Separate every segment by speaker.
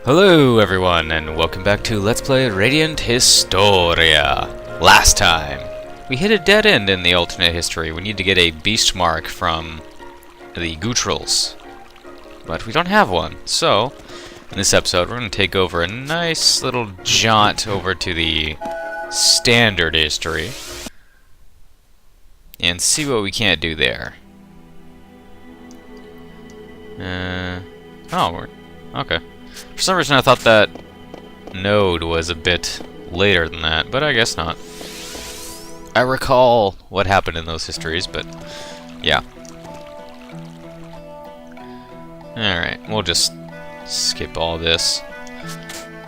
Speaker 1: Hello everyone, and welcome back to Let's Play Radiant Historia. Last time, we hit a dead end in the alternate history. We need to get a beast mark from the RekiWylls, but we don't have one. So, in this episode, we're going to take over a nice little jaunt over to the standard history and see what we can't do there. Okay. For some reason I thought that node was a bit later than that, but I guess not. I recall what happened in those histories, but yeah. Alright, we'll just skip all this.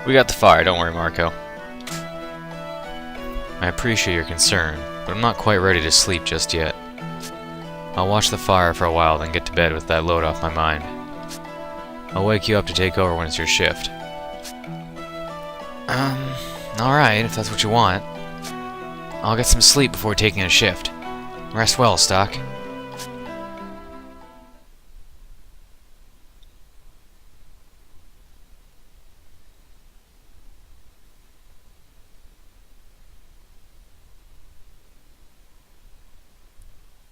Speaker 1: We got the fire, don't worry, Marco. I appreciate your concern, but I'm not quite ready to sleep just yet. I'll watch the fire for a while, then get to bed with that load off my mind. I'll wake you up to take over when it's your shift. Alright, if that's what you want. I'll get some sleep before taking a shift. Rest well, Stock.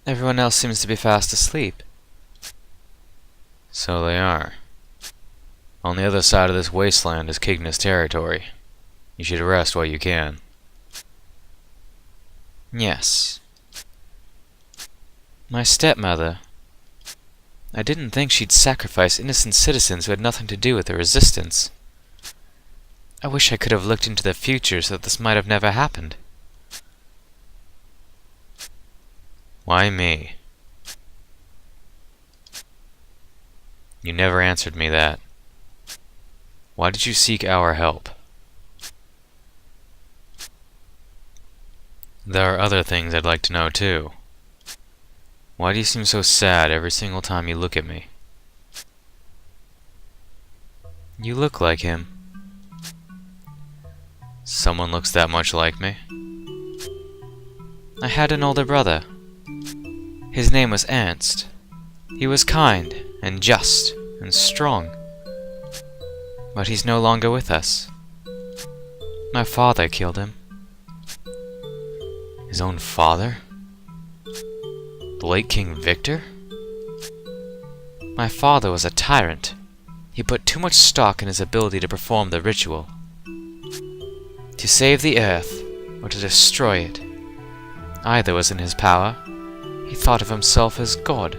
Speaker 1: Everyone else seems to be fast asleep. So they are. On the other side of this wasteland is Kigna's territory. You should rest while you can. Yes. My stepmother. I didn't think she'd sacrifice innocent citizens who had nothing to do with the resistance. I wish I could have looked into the future so that this might have never happened. Why me? You never answered me that. Why did you seek our help? There are other things I'd like to know too. Why do you seem so sad every single time you look at me? You look like him. Someone looks that much like me? I had an older brother. His name was Ernst. He was kind and just and strong. But he's no longer with us. My father killed him. His own father? The late King Victor? My father was a tyrant. He put too much stock in his ability to perform the ritual. To save the earth, or to destroy it. Either was in his power. He thought of himself as God.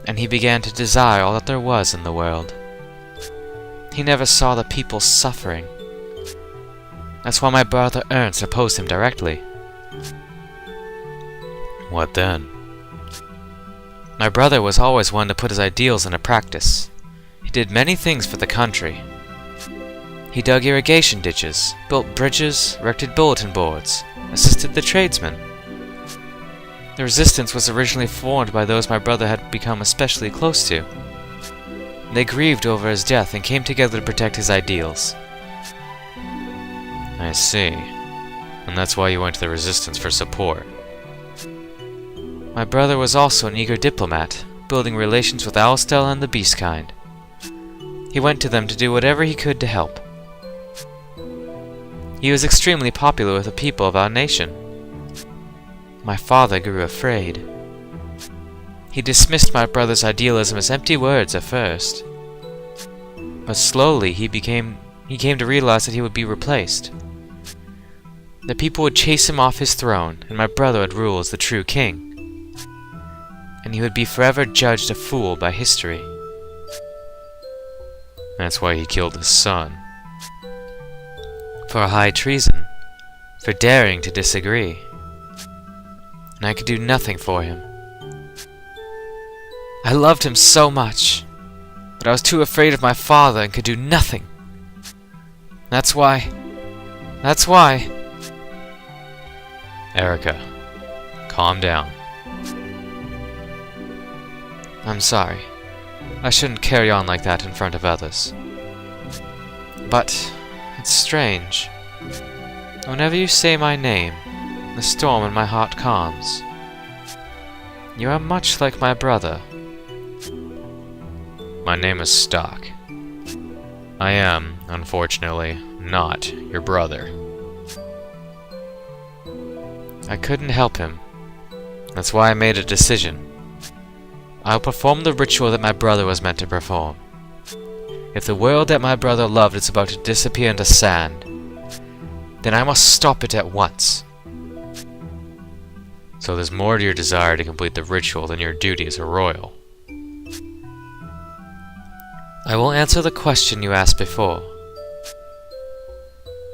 Speaker 1: And he began to desire all that there was in the world. He never saw the people suffering. That's why my brother Ernst opposed him directly. What then? My brother was always one to put his ideals into practice. He did many things for the country. He dug irrigation ditches, built bridges, erected bulletin boards, assisted the tradesmen. The resistance was originally formed by those my brother had become especially close to. They grieved over his death and came together to protect his ideals. I see. And that's why you went to the resistance for support. My brother was also an eager diplomat, building relations with Owlstel and the Beastkind. He went to them to do whatever he could to help. He was extremely popular with the people of our nation. My father grew afraid. He dismissed my brother's idealism as empty words at first. But slowly he came to realize that he would be replaced. The people would chase him off his throne, and my brother would rule as the true king. And he would be forever judged a fool by history. That's why he killed his son. For high treason. For daring to disagree. And I could do nothing for him. I loved him so much, but I was too afraid of my father and could do nothing. That's why... Erica, calm down. I'm sorry. I shouldn't carry on like that in front of others. But it's strange. Whenever you say my name, the storm in my heart calms. You are much like my brother. My name is Stock. I am, unfortunately, not your brother. I couldn't help him. That's why I made a decision. I'll perform the ritual that my brother was meant to perform. If the world that my brother loved is about to disappear into sand, then I must stop it at once. So there's more to your desire to complete the ritual than your duty as a royal. I will answer the question you asked before.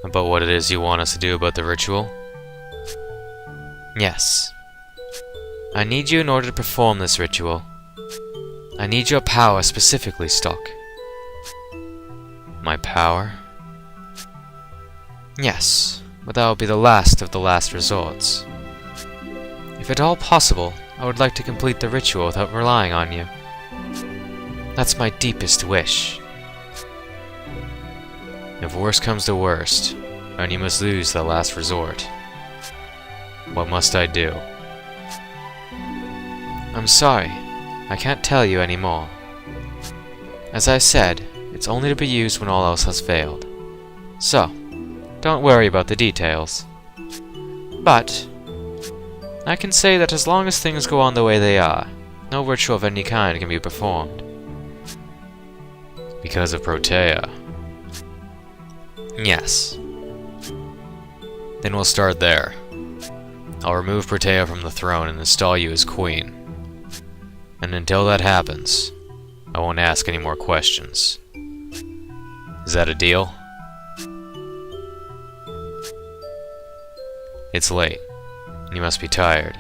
Speaker 1: About what it is you want us to do about the ritual? Yes. I need you in order to perform this ritual. I need your power specifically, Stock. My power? Yes, but that will be the last of the last resorts. If at all possible, I would like to complete the ritual without relying on you. That's my deepest wish. If worst comes to worst, and you must lose the last resort, what must I do? I'm sorry, I can't tell you anymore. As I said, it's only to be used when all else has failed. So, don't worry about the details. But I can say that as long as things go on the way they are, no ritual of any kind can be performed. Because of Protea? Yes. Then we'll start there. I'll remove Protea from the throne and install you as queen. And until that happens, I won't ask any more questions. Is that a deal? It's late. You must be tired.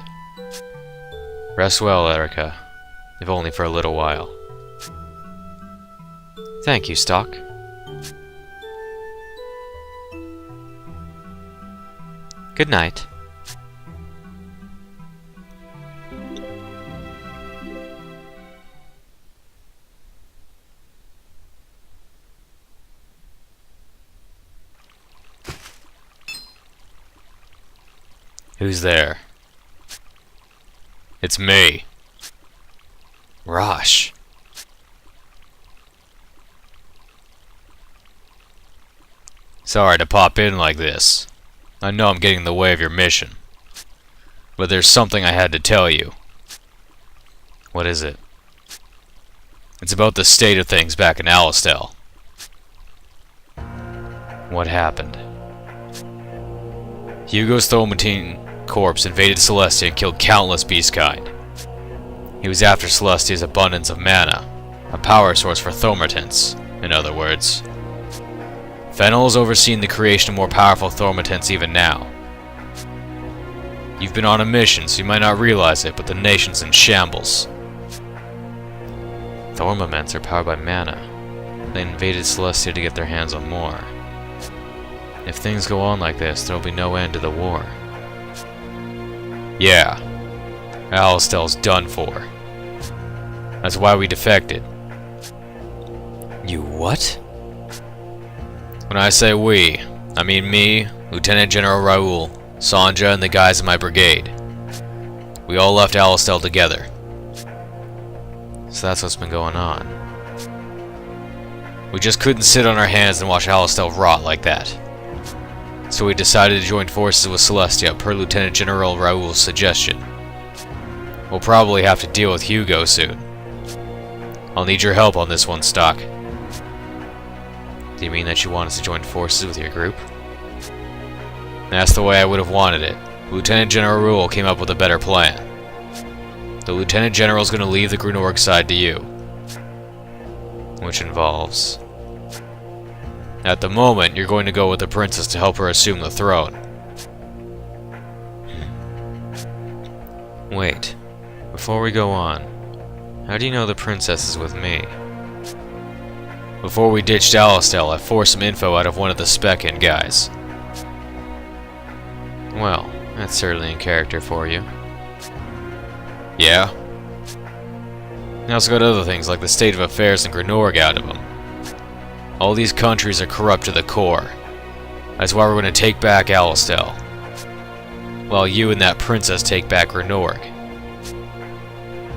Speaker 1: Rest well, Erica, if only for a little while. Thank you, Stock. Good night. Who's there? It's me. Rosh. Sorry to pop in like this. I know I'm getting in the way of your mission. But there's something I had to tell you. What is it? It's about the state of things back in Alistel. What happened? Hugo's Thaumaturge corpse invaded Celestia and killed countless beastkind. He was after Celestia's abundance of mana, a power source for Thaumatents, in other words. Fennel has overseen the creation of more powerful Thaumatents even now. You've been on a mission, so you might not realize it, but the nation's in shambles. Thaumatents are powered by mana. They invaded Celestia to get their hands on more. If things go on like this, there'll be no end to the war. Yeah. Alistel's done for. That's why we defected. You what? When I say we, I mean me, Lieutenant General Raoul, Sanja, and the guys in my brigade. We all left Alistel together. So that's what's been going on. We just couldn't sit on our hands and watch Alistel rot like that. So we decided to join forces with Celestia per Lieutenant General Raoul's suggestion. We'll probably have to deal with Hugo soon. I'll need your help on this one, Stock. Do you mean that you want us to join forces with your group? That's the way I would have wanted it. Lieutenant General Raoul came up with a better plan. The Lieutenant General's going to leave the Grunorg side to you. Which involves... At the moment, you're going to go with the princess to help her assume the throne. Wait. Before we go on, how do you know the princess is with me? Before we ditched Alistel, I forced some info out of one of the spec-in guys. Well, that's certainly in character for you. Yeah? I also got other things like the state of affairs in Grunorg out of them. All these countries are corrupt to the core. That's why we're going to take back Alistel. While you and that princess take back Grunorg.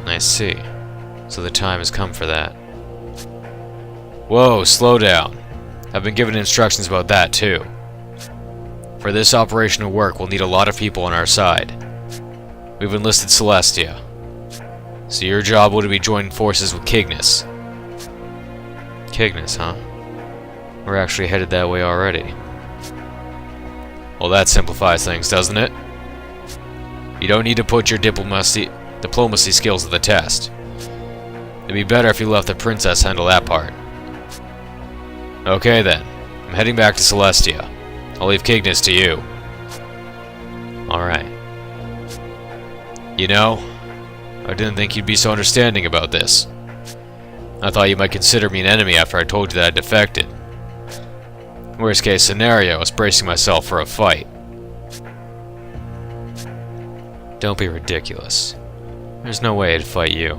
Speaker 1: I see. So the time has come for that. Whoa, slow down.
Speaker 2: I've been given instructions about that too. For this operation to work, we'll need a lot of people on our side. We've enlisted Celestia. So your job will be joining forces with Cygnus.
Speaker 1: Cygnus, huh? We're actually headed that way already.
Speaker 2: Well, that simplifies things, doesn't it? You don't need to put your diplomacy skills to the test. It'd be better if you let the princess handle that part. Okay then, I'm heading back to Celestia. I'll leave Cygnus to you.
Speaker 1: Alright.
Speaker 2: You know, I didn't think you'd be so understanding about this. I thought you might consider me an enemy after I told you that I defected. Worst case scenario, I was bracing myself for a fight.
Speaker 1: Don't be ridiculous. There's no way I'd fight you.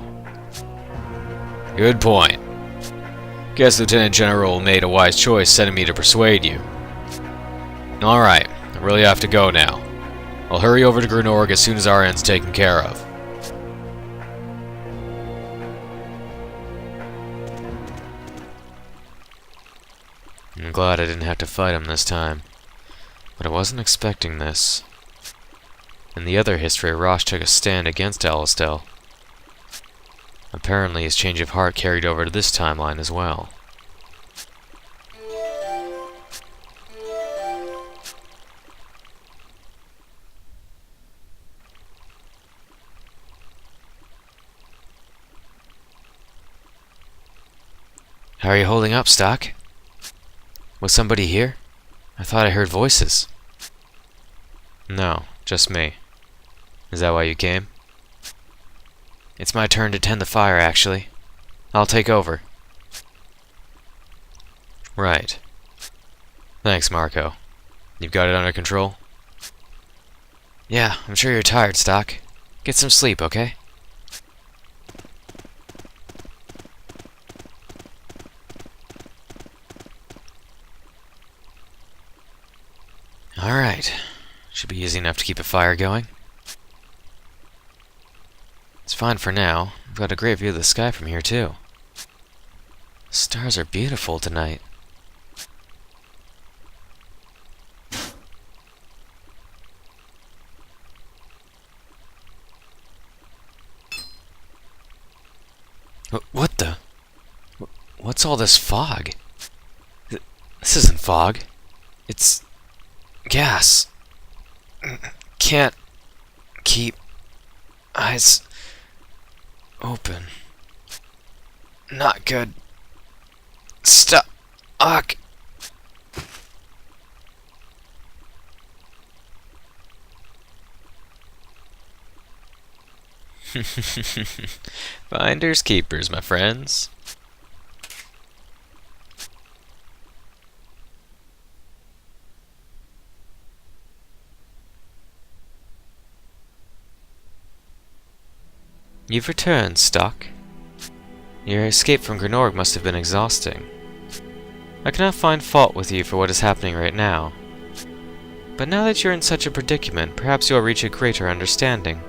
Speaker 2: Good point. Guess Lieutenant General made a wise choice sending me to persuade you. Alright, I really have to go now. I'll hurry over to Grenorg as soon as our end's taken care of.
Speaker 1: I'm glad I didn't have to fight him this time. But I wasn't expecting this. In the other history, Rosh took a stand against Alistel. Apparently his change of heart carried over to this timeline as well. How are you holding up, Stock? Was somebody here? I thought I heard voices. No, just me. Is that why you came? It's my turn to tend the fire, actually. I'll take over. Right. Thanks, Marco. You've got it under control? Yeah, I'm sure you're tired, Stock. Get some sleep, okay? Alright. Should be easy enough to keep a fire going. It's fine for now. I've got a great view of the sky from here, too. The stars are beautiful tonight. What the? What's all this fog? This isn't fog. It's gas. Can't keep eyes open. Not good. Stuck. Finders keepers, my friends. You've returned, Stock. Your escape from Grenorg must have been exhausting. I cannot find fault with you for what is happening right now. But now that you're in such a predicament, perhaps you'll reach a greater understanding.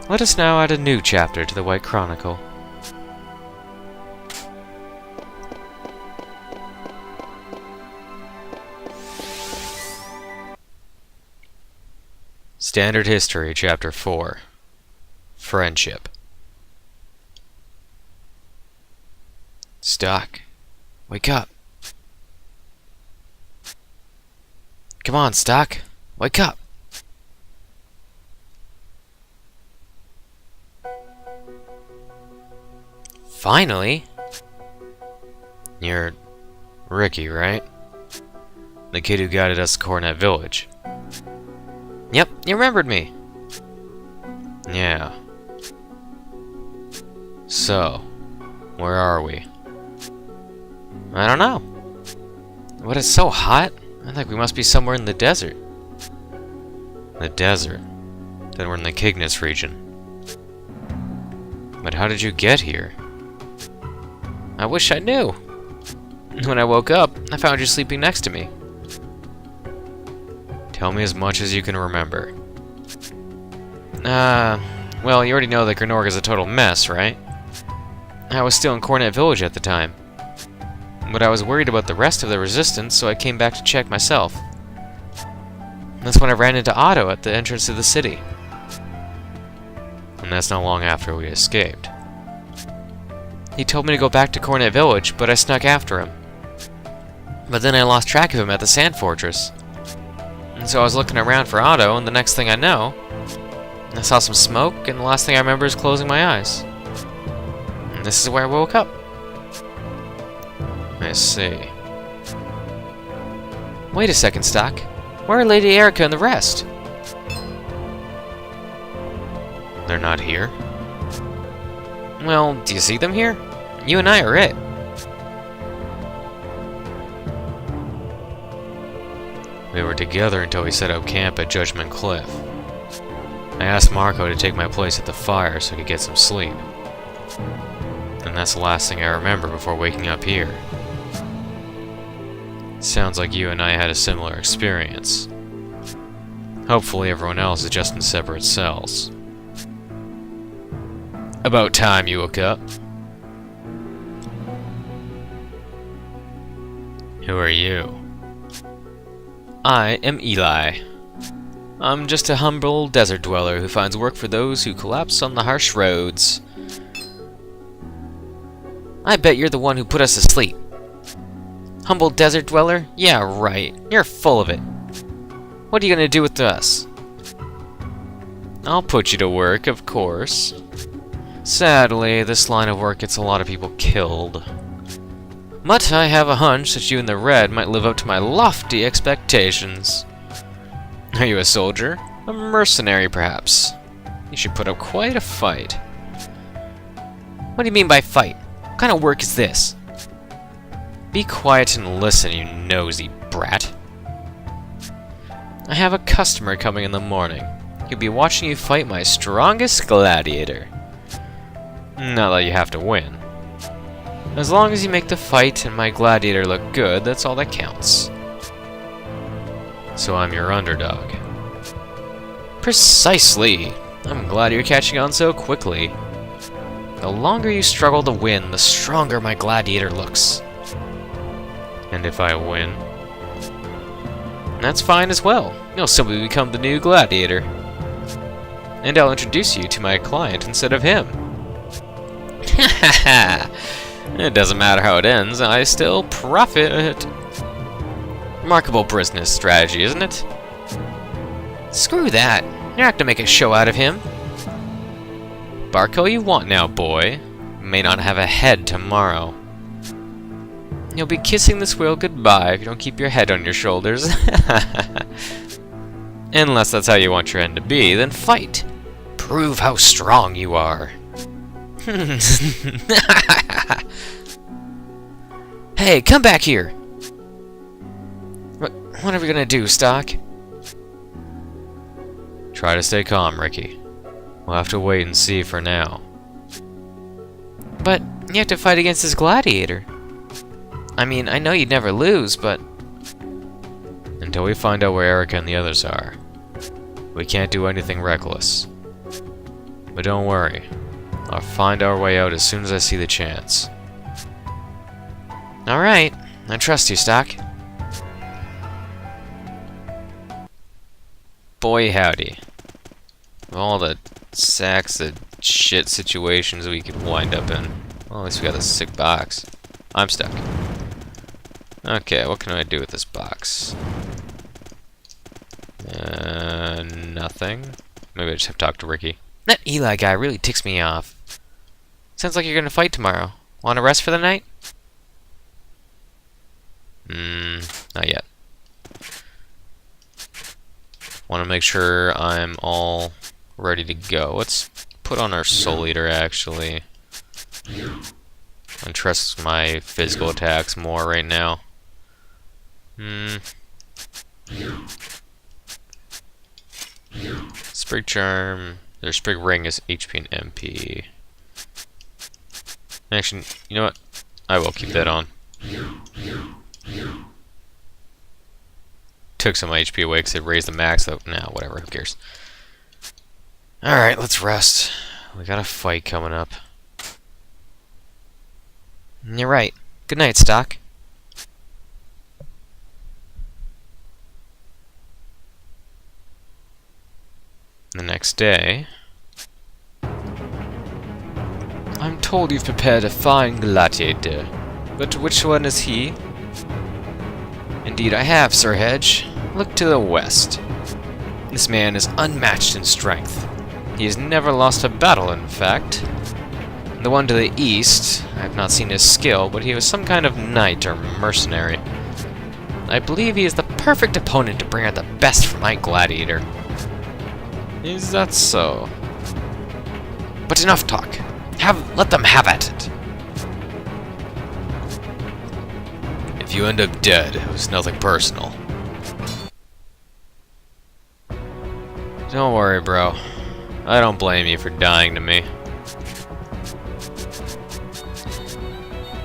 Speaker 1: Let us now add a new chapter to the White Chronicle. Standard History, Chapter 4. Friendship. Stock, wake up. Come on, Stock, wake up. Finally! You're Ricky, right? The kid who guided us to Coronet Village. Yep, you remembered me. Yeah. So, where are we? I don't know. But it's so hot. I think we must be somewhere in the desert. The desert? Then we're in the Cygnus region. But how did you get here? I wish I knew. When I woke up, I found you sleeping next to me. Tell me as much as you can remember. Well, you already know that Grenorg is a total mess, right? I was still in Coronet Village at the time. But I was worried about the rest of the resistance, so I came back to check myself. That's when I ran into Otto at the entrance to the city. And that's not long after we escaped. He told me to go back to Cornet Village, but I snuck after him. But then I lost track of him at the Sand Fortress. And so I was looking around for Otto, and the next thing I know, I saw some smoke, and the last thing I remember is closing my eyes. And this is where I woke up. I see. Wait a second, Stock. Where are Lady Erica and the rest? They're not here? Well, do you see them here? You and I are it. We were together until we set up camp at Judgment Cliff. I asked Marco to take my place at the fire so I could get some sleep. And that's the last thing I remember before waking up here. Sounds like you and I had a similar experience. Hopefully everyone else is just in separate cells. About time you woke up. Who are you? I am Eli. I'm just a humble desert dweller who finds work for those who collapse on the harsh roads. I bet you're the one who put us to sleep. Humble desert dweller? Yeah, right. You're full of it. What are you gonna do with us? I'll put you to work, of course. Sadly, this line of work gets a lot of people killed. But I have a hunch that you and the Red might live up to my lofty expectations. Are you a soldier? A mercenary, perhaps? You should put up quite a fight. What do you mean by fight? What kind of work is this? Be quiet and listen, you nosy brat. I have a customer coming in the morning. He'll be watching you fight my strongest gladiator. Not that you have to win. As long as you make the fight and my gladiator look good, that's all that counts. So I'm your underdog. Precisely! I'm glad you're catching on so quickly. The longer you struggle to win, the stronger my gladiator looks. And if I win? That's fine as well. You'll simply become the new gladiator. And I'll introduce you to my client instead of him. It doesn't matter how it ends, I still profit. Remarkable business strategy, isn't it? Screw that. You're not gonna make a show out of him. Bark all you want now, boy. You may not have a head tomorrow. You'll be kissing this world goodbye if you don't keep your head on your shoulders. Unless that's how you want your end to be, then fight. Prove how strong you are. Hey, come back here! What are we gonna do, Stock? Try to stay calm, Ricky. We'll have to wait and see for now. But you have to fight against this gladiator. I mean, I know you'd never lose, but... Until we find out where Erica and the others are. We can't do anything reckless. But don't worry. I'll find our way out as soon as I see the chance. Alright, I trust you, Stock. Boy howdy. Of all the sacks of shit situations we could wind up in. Well, at least we got this sick box. I'm stuck. Okay, what can I do with this box? Nothing. Maybe I just have to talk to Ricky. That Eli guy really ticks me off. Sounds like you're gonna fight tomorrow. Want to rest for the night? Not yet. Want to make sure I'm all ready to go. Let's put on our Soul Eater, actually. And trust my physical attacks more right now. Sprig Charm. Their Sprig Ring is HP and MP. Actually, you know what? I will keep that on. Took some HP away because it raised the max, so nah, whatever, who cares. Alright, let's rest. We got a fight coming up. You're right. Good night, Stock. next day. I'm told you've prepared a fine gladiator, but which one is he? Indeed I have, Sir Hedge. Look to the west. This man is unmatched in strength. He has never lost a battle, in fact. The one to the east, I have not seen his skill, but he was some kind of knight or mercenary. I believe he is the perfect opponent to bring out the best from my gladiator. Is that so? But enough talk. Let them have at it.
Speaker 2: If you end up dead, it was nothing personal.
Speaker 1: Don't worry, bro. I don't blame you for dying to me.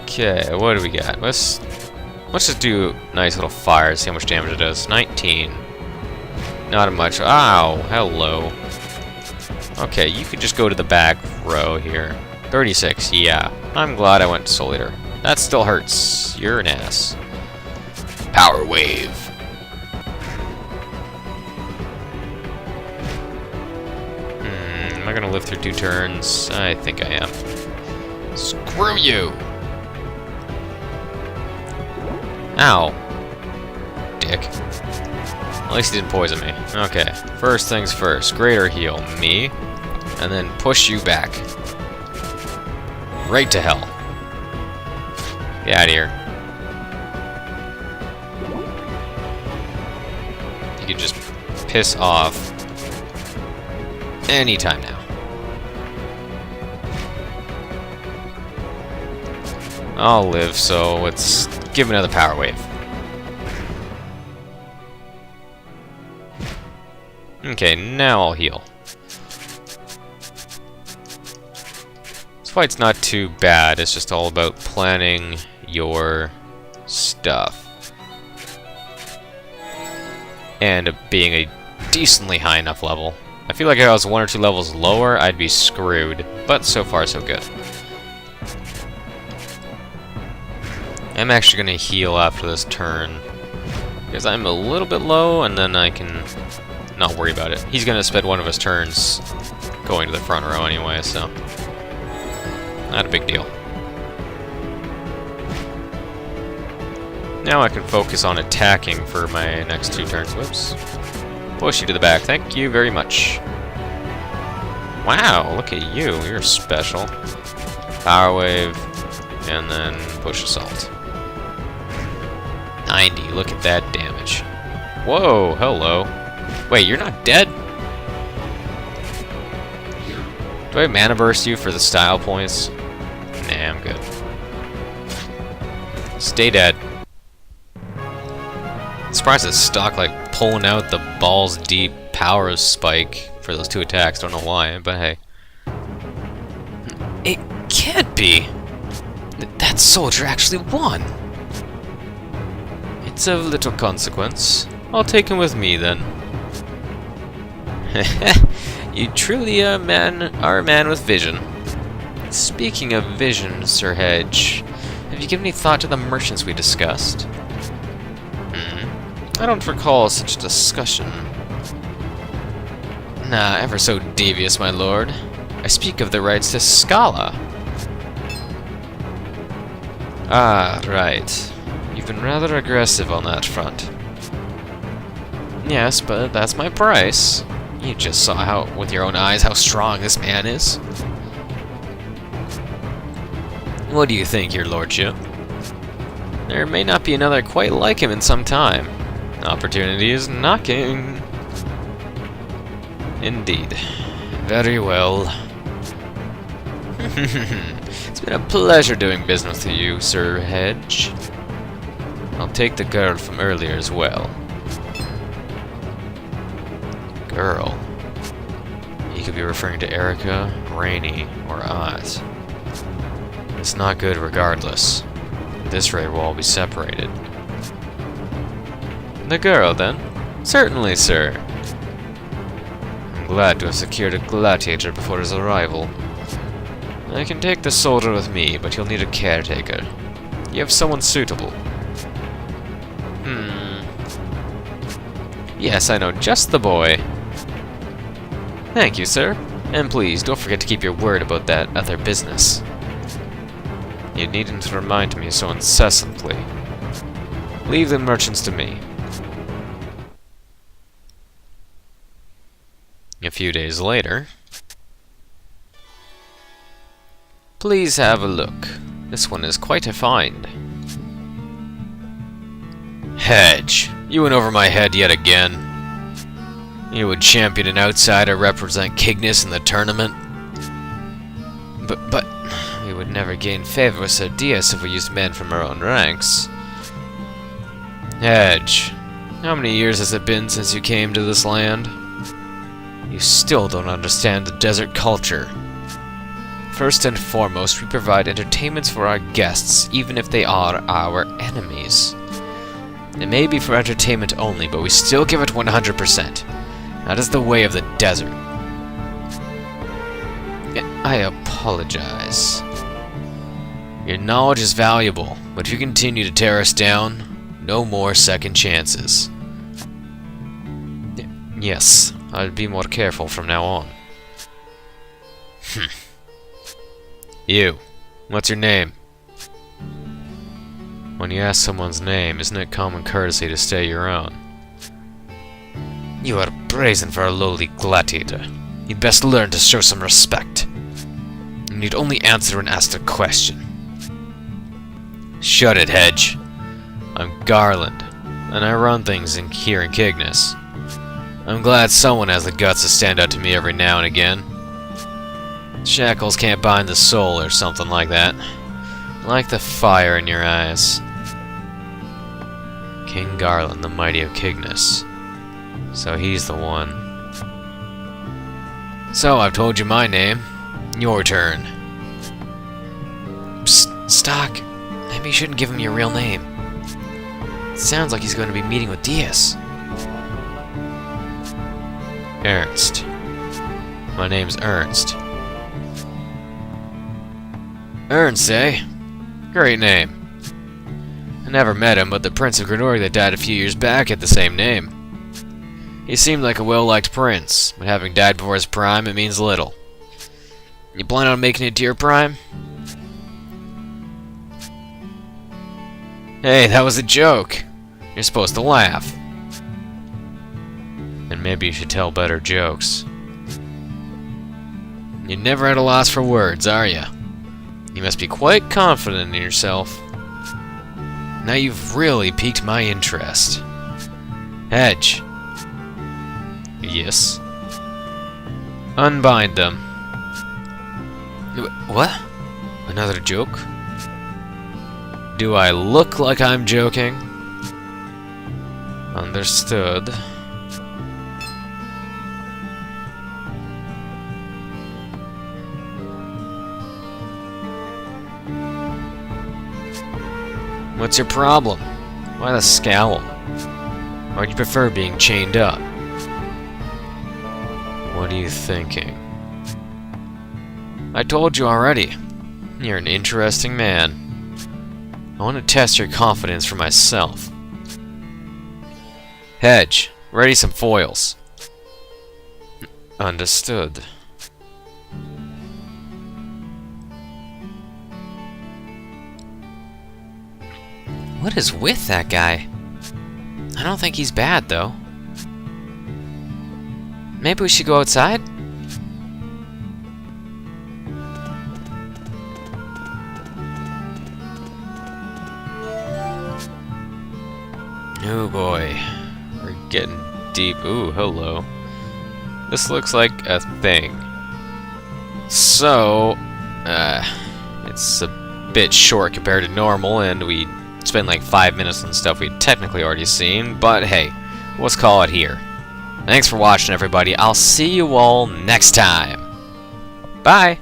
Speaker 1: Okay, what do we got? Let's just do a nice little fire, see how much damage it does. 19. Not much. Ow, hello. Okay, you could just go to the back row here. 36, yeah. I'm glad I went to Soul Eater. That still hurts. You're an ass.
Speaker 2: Power wave.
Speaker 1: Am I gonna live through 2 turns? I think I am.
Speaker 2: Screw you!
Speaker 1: Ow. Dick. At least he didn't poison me. Okay, first things first. Greater heal me, and then push you back. Right to hell. Get out of here. You can just piss off anytime now. I'll live, so let's give him another power wave. Okay, now I'll heal. This fight's not too bad, it's just all about planning your stuff. And being a decently high enough level. I feel like if I was 1 or 2 levels lower, I'd be screwed. But so far, so good. I'm actually going to heal after this turn. Because I'm a little bit low, and then I can not worry about it. He's going to spend one of his turns going to the front row anyway, so... not a big deal. Now I can focus on attacking for my next 2 turns. Whoops. Push you to the back. Thank you very much. Wow, look at you. You're special. Power wave, and then push assault. 90. Look at that damage. Whoa, hello. Wait, you're not dead? Do I mana burst you for the style points? Nah, I'm good. Stay dead. Surprised it's stock like pulling out the balls deep power spike for those 2 attacks. Don't know why, but hey. It can't be. That soldier actually won. It's of little consequence. I'll take him with me then. You truly are a man with vision. Speaking of vision, Sir Hedge, have you given any thought to the merchants we discussed? I don't recall such a discussion. Nah, ever so devious, my lord. I speak of the rights to Scala. Ah, right. You've been rather aggressive on that front. Yes, but that's my price. You just saw with your own eyes how strong this man is. What do you think, your lordship? There may not be another quite like him in some time. Opportunity is knocking. Indeed. Very well. It's been a pleasure doing business with you, Sir Hedge. I'll take the girl from earlier as well. Girl? He could be referring to Erica, Rainey, or Oz. It's not good regardless. At this rate, we'll all be separated. The girl, then? Certainly, sir. I'm glad to have secured a gladiator before his arrival. I can take the soldier with me, but you'll need a caretaker. You have someone suitable. Yes, I know just the boy. Thank you, sir. And please, don't forget to keep your word about that other business. You needn't remind me so incessantly. Leave the merchants to me. A few days later... Please have a look. This one is quite a find.
Speaker 2: Hedge, you went over my head yet again. You would champion an outsider, represent Cygnus in the tournament.
Speaker 1: But we would never gain favor with Sir Dias if we used men from our own ranks.
Speaker 2: Hedge, how many years has it been since you came to this land?
Speaker 1: You still don't understand the desert culture. First and foremost, we provide entertainments for our guests, even if they are our enemies. It may be for entertainment only, but we still give it 100%. That is the way of the desert.
Speaker 2: I apologize. Your knowledge is valuable, but if you continue to tear us down, no more second chances.
Speaker 1: Yes, I'll be more careful from now on.
Speaker 2: You, what's your name?
Speaker 1: When you ask someone's name, isn't it common courtesy to state your own? You are brazen for a lowly gladiator. You'd best learn to show some respect. You need only answer when asked a question.
Speaker 2: Shut it, Hedge. I'm Garland, and I run things here in Cygnus. I'm glad someone has the guts to stand up to me every now and again. Shackles can't bind the soul or something like that.
Speaker 1: Like the fire in your eyes. King Garland, the mighty of Cygnus. So he's the one.
Speaker 2: So I've told you my name. Your turn.
Speaker 1: Psst, Stock. Maybe you shouldn't give him your real name. It sounds like he's going to be meeting with Dias.
Speaker 2: Ernst. My name's Ernst. Ernst, eh? Great name. I never met him, but the Prince of Grenouille that died a few years back had the same name. He seemed like a well-liked prince, but having died before his prime, it means little. You plan on making it to your prime? Hey, that was a joke. You're supposed to laugh.
Speaker 1: And maybe you should tell better jokes.
Speaker 2: You're never at a loss for words, are you? You must be quite confident in yourself. Now you've really piqued my interest. Hedge.
Speaker 1: Yes?
Speaker 2: Unbind them.
Speaker 1: What? Another joke?
Speaker 2: Do I look like I'm joking?
Speaker 1: Understood.
Speaker 2: What's your problem?
Speaker 1: Why the scowl?
Speaker 2: Or do you prefer being chained up?
Speaker 1: What are you thinking?
Speaker 2: I told you already. You're an interesting man. I want to test your confidence for myself. Hedge, ready some foils.
Speaker 1: Understood. What is with that guy? I don't think he's bad, though. Maybe we should go outside? Oh boy. We're getting deep. Ooh, hello. This looks like a thing. So, it's a bit short compared to normal, and we spend like 5 minutes on stuff we'd technically already seen, but hey, let's call it here. Thanks for watching, everybody. I'll see you all next time. Bye!